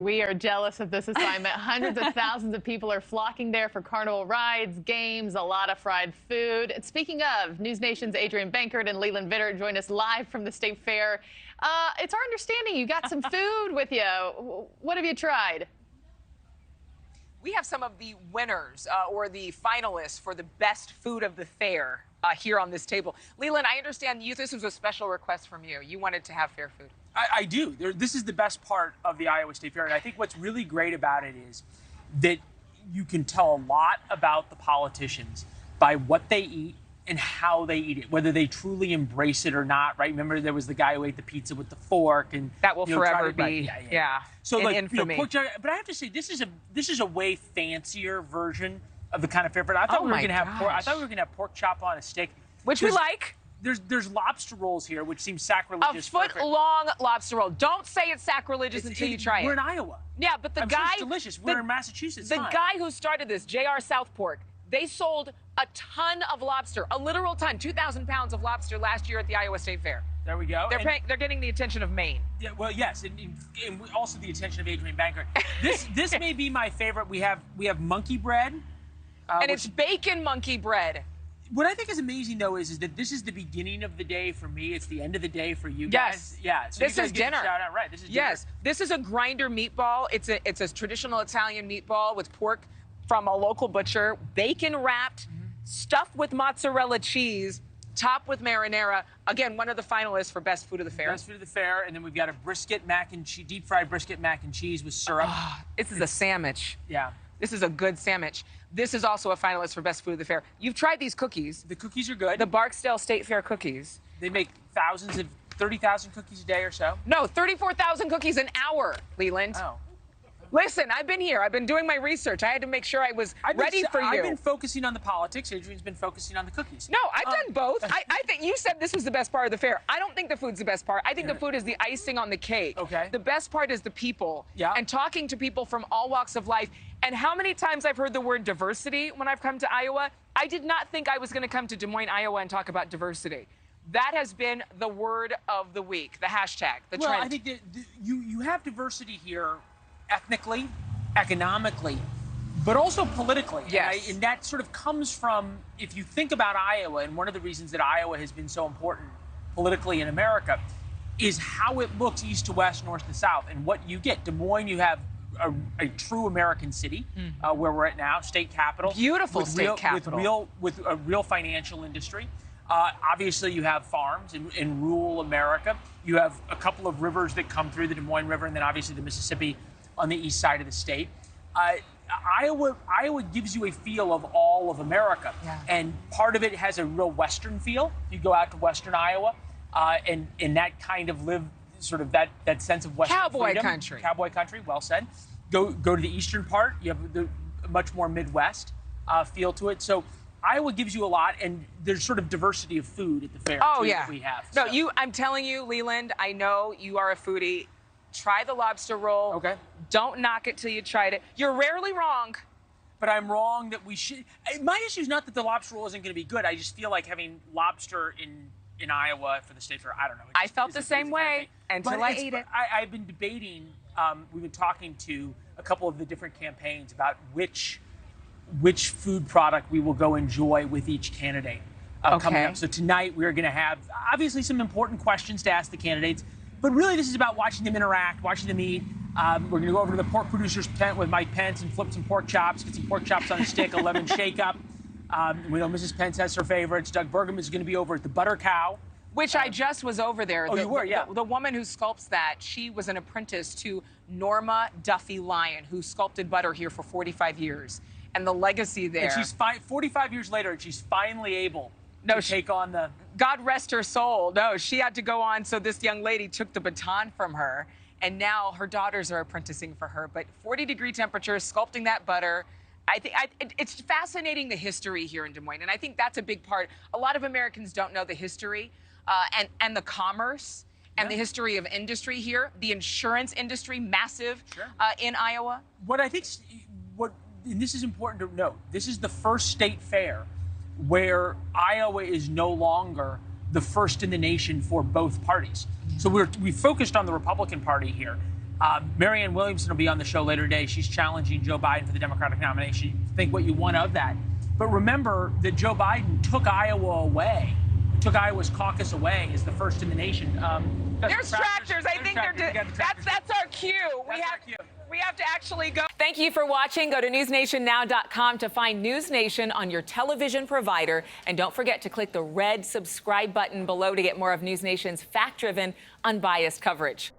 We are jealous of this assignment. Hundreds of thousands of people are flocking there for carnival rides, games, a lot of fried food. And speaking of, NewsNation's Adrienne Bankert and Leland Vittert join us live from the State Fair. It's our understanding you got some food with you. What have you tried? We have some of the winners or the finalists for the best food of the fair here on this table. Leland, I understand this was a special request from you. You wanted to have fair food. I do. This is the best part of the Iowa State Fair. And I think what's really great about it is that you can tell a lot about the politicians by what they eat and how they eat it, whether they truly embrace it or not, right? Remember, there was the guy who ate the pizza with the fork, and that will forever be, So, in infamy. Pork chop, but I have to say, this is a way fancier version of the kind of fair food. I thought we were gonna have pork. I thought we were gonna have pork chop on a stick, which we like. There's lobster rolls here, which seems sacrilegious. A foot-long lobster roll. Don't say it's sacrilegious until you try it. We're in Iowa. Yeah, but the I'm guy... sure it's delicious. We're in Massachusetts. The guy who started this, J.R. Southport, they sold a ton of lobster, a literal ton, 2,000 pounds of lobster last year at the Iowa State Fair. There we go. They're getting the attention of Maine. Yeah, well, yes, and also the attention of Adrienne Bankert. This may be my favorite. We have monkey bread. And it's bacon monkey bread. What I think is amazing, though, is that this is the beginning of the day for me. It's the end of the day for you guys. Yes. Yeah. So this is dinner. Shout out. Right. This is dinner. Yes. This is a grinder meatball. It's a traditional Italian meatball with pork from a local butcher, bacon wrapped, stuffed with mozzarella cheese, topped with marinara. Again, one of the finalists for best food of the fair. Best food of the fair, and then we've got a brisket mac and cheese, deep fried brisket mac and cheese with syrup. Oh, this is a sandwich. Yeah. This is a good sandwich. This is also a finalist for Best Food of the Fair. You've tried these cookies. The cookies are good. The Barksdale State Fair cookies. They make 30,000 cookies a day or so. No, 34,000 cookies an hour, Leland. Oh. Listen, I've been here. I've been doing my research. I had to make sure I was ready for you. I've been focusing on the politics. Adrienne's been focusing on the cookies. No, I've done both. I think you said this was the best part of the fair. I don't think the food's the best part. I think the food is the icing on the cake. Okay. The best part is the people. Yeah. And talking to people from all walks of life. And how many times I've heard the word diversity when I've come to Iowa? I did not think I was going to come to Des Moines, Iowa and talk about diversity. That has been the word of the week, the hashtag, the trend. Well, I think that you have diversity here ethnically, economically, but also politically. Yes. And that sort of comes from, if you think about Iowa, and one of the reasons that Iowa has been so important politically in America is how it looks east to west, north to south, and what you get. Des Moines, you have a true American city, where we're at now, state capital. Beautiful state capital. With a real financial industry. Obviously, you have farms in rural America. You have a couple of rivers that come through, the Des Moines River, and then obviously the Mississippi on the east side of the state. Iowa gives you a feel of all of America. Yeah. And part of it has a real Western feel. You go out to Western Iowa, and that kind of sort of that sense of Western Cowboy freedom. country. Cowboy country, well said. Go to the eastern part, you have the much more Midwest feel to it. So Iowa gives you a lot, and there's sort of diversity of food at the fair that we have. No, I'm telling you, Leland, I know you are a foodie. Try the lobster roll. Okay. Don't knock it till you tried it. You're rarely wrong. But I'm wrong that we should. My issue is not that the lobster roll isn't going to be good. I just feel like having lobster in Iowa for the state fair, I don't know. I felt the same way until I ate it. I've been debating, we've been talking to a couple of the different campaigns about which food product we will go enjoy with each candidate coming up. So tonight we're going to have, obviously, some important questions to ask the candidates. But really, this is about watching them interact, watching them eat. We're going to go over to the pork producer's tent with Mike Pence and flip some pork chops, get some pork chops on a stick, a lemon shake-up. We know Mrs. Pence has her favorites. Doug Burgum is going to be over at the Butter Cow. Which I just was over there. Oh, you were, yeah. The woman who sculpts that, she was an apprentice to Norma Duffy Lyon, who sculpted butter here for 45 years. And the legacy there. And she's 45 years later, and she's finally able to take on the... God rest her soul. No, she had to go on, so this young lady took the baton from her, and now her daughters are apprenticing for her. But 40-degree temperatures, sculpting that butter. I think it's fascinating, the history here in Des Moines, and I think that's a big part. A lot of Americans don't know the history and the commerce and the history of industry here. The insurance industry, massive in Iowa. What I think, and this is important to note, this is the first state fair where Iowa is no longer the first in the nation for both parties. So we focused on the Republican Party here. Marianne Williamson will be on the show later today. She's challenging Joe Biden for the Democratic nomination. Think what you want of that. But remember that Joe Biden took Iowa away, took Iowa's caucus away as the first in the nation. There's tractors. I think that's our cue. We have to actually go. Thank you for watching. Go to newsnationnow.com to find News Nation on your television provider. And don't forget to click the red subscribe button below to get more of News Nation's fact-driven, unbiased coverage.